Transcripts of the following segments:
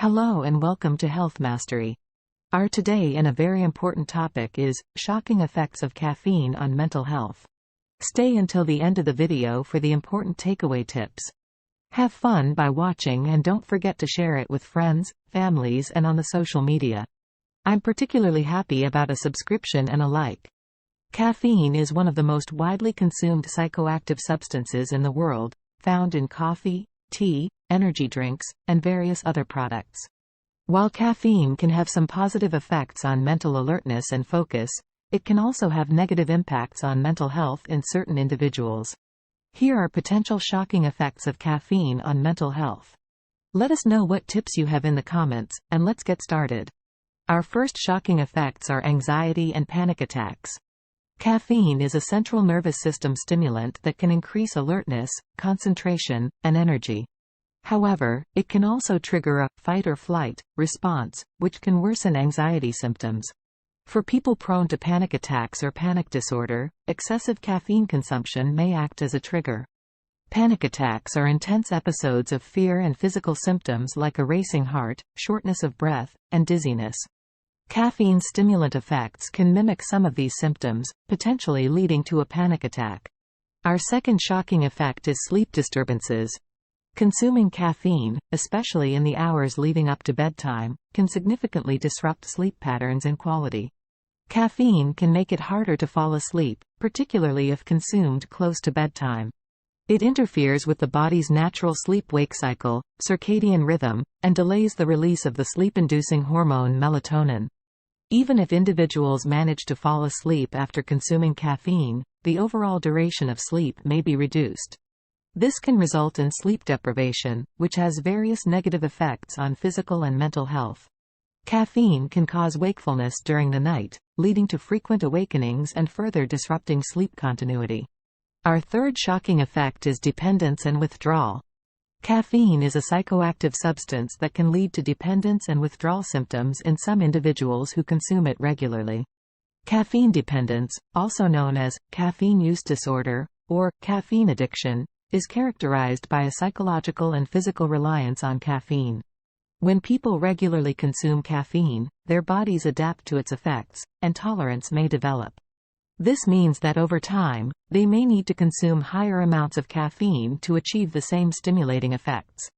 Hello and welcome to Health Mastery. Our today and a very important topic is shocking effects of caffeine on mental health. Stay until the end of the video for the important takeaway tips. Have fun by watching and don't forget to share it with friends, families and on the social media. I'm particularly happy about a subscription and a like. Caffeine is one of the most widely consumed psychoactive substances in the world, found in coffee, tea, energy drinks, and various other products. While caffeine can have some positive effects on mental alertness and focus, it can also have negative impacts on mental health in certain individuals. Here are potential shocking effects of caffeine on mental health. Let us know what tips you have in the comments, and let's get started. Our first shocking effects are anxiety and panic attacks. Caffeine is a central nervous system stimulant that can increase alertness, concentration, and energy. However, it can also trigger a fight-or-flight response, which can worsen anxiety symptoms. For people prone to panic attacks or panic disorder, excessive caffeine consumption may act as a trigger. Panic attacks are intense episodes of fear and physical symptoms like a racing heart, shortness of breath, and dizziness. Caffeine stimulant effects can mimic some of these symptoms, potentially leading to a panic attack. Our second shocking effect is sleep disturbances. Consuming caffeine, especially in the hours leading up to bedtime, can significantly disrupt sleep patterns and quality. Caffeine can make it harder to fall asleep, particularly if consumed close to bedtime. It interferes with the body's natural sleep-wake cycle, circadian rhythm, and delays the release of the sleep-inducing hormone melatonin. Even if individuals manage to fall asleep after consuming caffeine, the overall duration of sleep may be reduced. This can result in sleep deprivation, which has various negative effects on physical and mental health. Caffeine can cause wakefulness during the night, leading to frequent awakenings and further disrupting sleep continuity. Our third shocking effect is dependence and withdrawal. Caffeine is a psychoactive substance that can lead to dependence and withdrawal symptoms in some individuals who consume it regularly. Caffeine dependence, also known as caffeine use disorder or caffeine addiction, is characterized by a psychological and physical reliance on caffeine. When people regularly consume caffeine, their bodies adapt to its effects, and tolerance may develop. This means that over time, they may need to consume higher amounts of caffeine to achieve the same stimulating effects.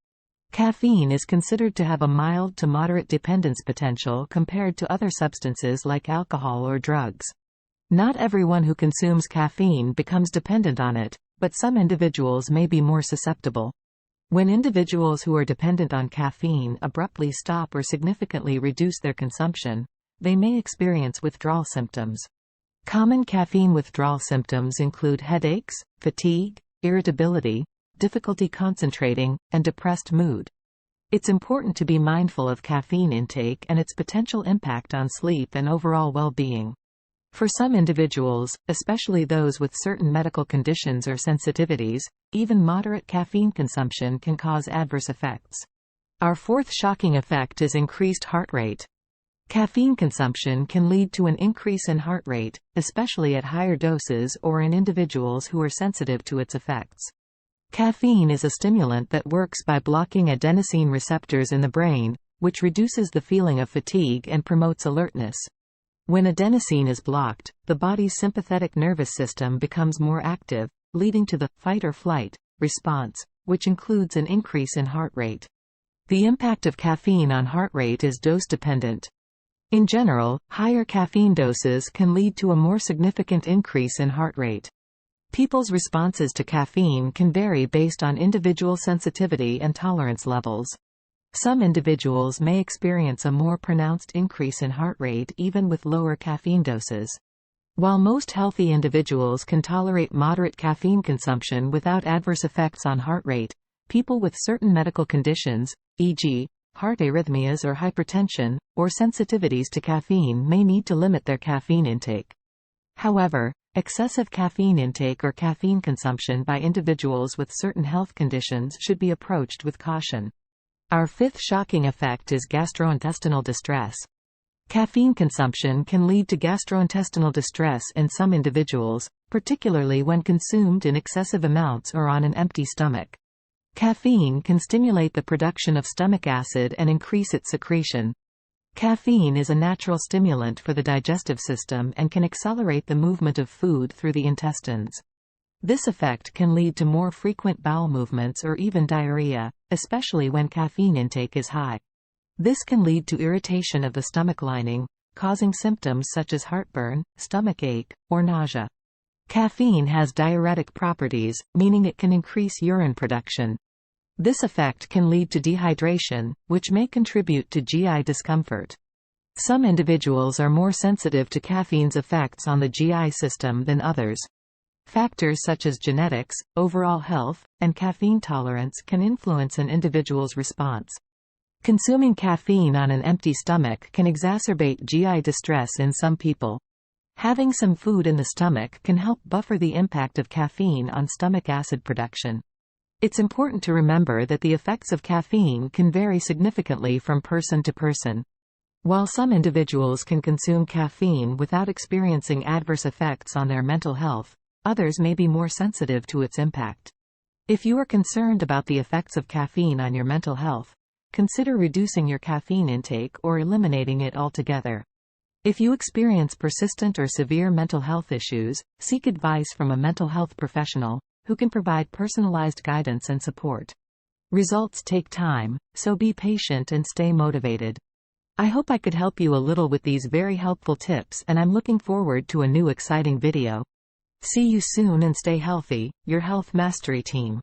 Caffeine is considered to have a mild to moderate dependence potential compared to other substances like alcohol or drugs. Not everyone who consumes caffeine becomes dependent on it, but some individuals may be more susceptible. When individuals who are dependent on caffeine abruptly stop or significantly reduce their consumption, they may experience withdrawal symptoms. Common caffeine withdrawal symptoms include headaches, fatigue, irritability, difficulty concentrating, and depressed mood. It's important to be mindful of caffeine intake and its potential impact on sleep and overall well-being. For some individuals, especially those with certain medical conditions or sensitivities, even moderate caffeine consumption can cause adverse effects. Our fourth shocking effect is increased heart rate. Caffeine consumption can lead to an increase in heart rate, especially at higher doses or in individuals who are sensitive to its effects. Caffeine is a stimulant that works by blocking adenosine receptors in the brain, which reduces the feeling of fatigue and promotes alertness. When adenosine is blocked, the body's sympathetic nervous system becomes more active, leading to the fight-or-flight response, which includes an increase in heart rate. The impact of caffeine on heart rate is dose-dependent. In general, higher caffeine doses can lead to a more significant increase in heart rate. People's responses to caffeine can vary based on individual sensitivity and tolerance levels. Some individuals may experience a more pronounced increase in heart rate even with lower caffeine doses. While most healthy individuals can tolerate moderate caffeine consumption without adverse effects on heart rate, people with certain medical conditions, e.g., heart arrhythmias or hypertension, or sensitivities to caffeine may need to limit their caffeine intake. However, excessive caffeine intake or caffeine consumption by individuals with certain health conditions should be approached with caution. Our fifth shocking effect is gastrointestinal distress. Caffeine consumption can lead to gastrointestinal distress in some individuals, particularly when consumed in excessive amounts or on an empty stomach. Caffeine can stimulate the production of stomach acid and increase its secretion. Caffeine is a natural stimulant for the digestive system and can accelerate the movement of food through the intestines. This effect can lead to more frequent bowel movements or even diarrhea, especially when caffeine intake is high. This can lead to irritation of the stomach lining, causing symptoms such as heartburn, stomach ache, or nausea. Caffeine has diuretic properties, meaning it can increase urine production. This effect can lead to dehydration, which may contribute to GI discomfort. Some individuals are more sensitive to caffeine's effects on the GI system than others. Factors such as genetics, overall health, and caffeine tolerance can influence an individual's response. Consuming caffeine on an empty stomach can exacerbate GI distress in some people. Having some food in the stomach can help buffer the impact of caffeine on stomach acid production. It's important to remember that the effects of caffeine can vary significantly from person to person. While some individuals can consume caffeine without experiencing adverse effects on their mental health, others may be more sensitive to its impact. If you are concerned about the effects of caffeine on your mental health, consider reducing your caffeine intake or eliminating it altogether. If you experience persistent or severe mental health issues, seek advice from a mental health professional, who can provide personalized guidance and support. Results take time, so be patient and stay motivated. I hope I could help you a little with these very helpful tips, and I'm looking forward to a new exciting video. See you soon and stay healthy, your Health Mastery Team.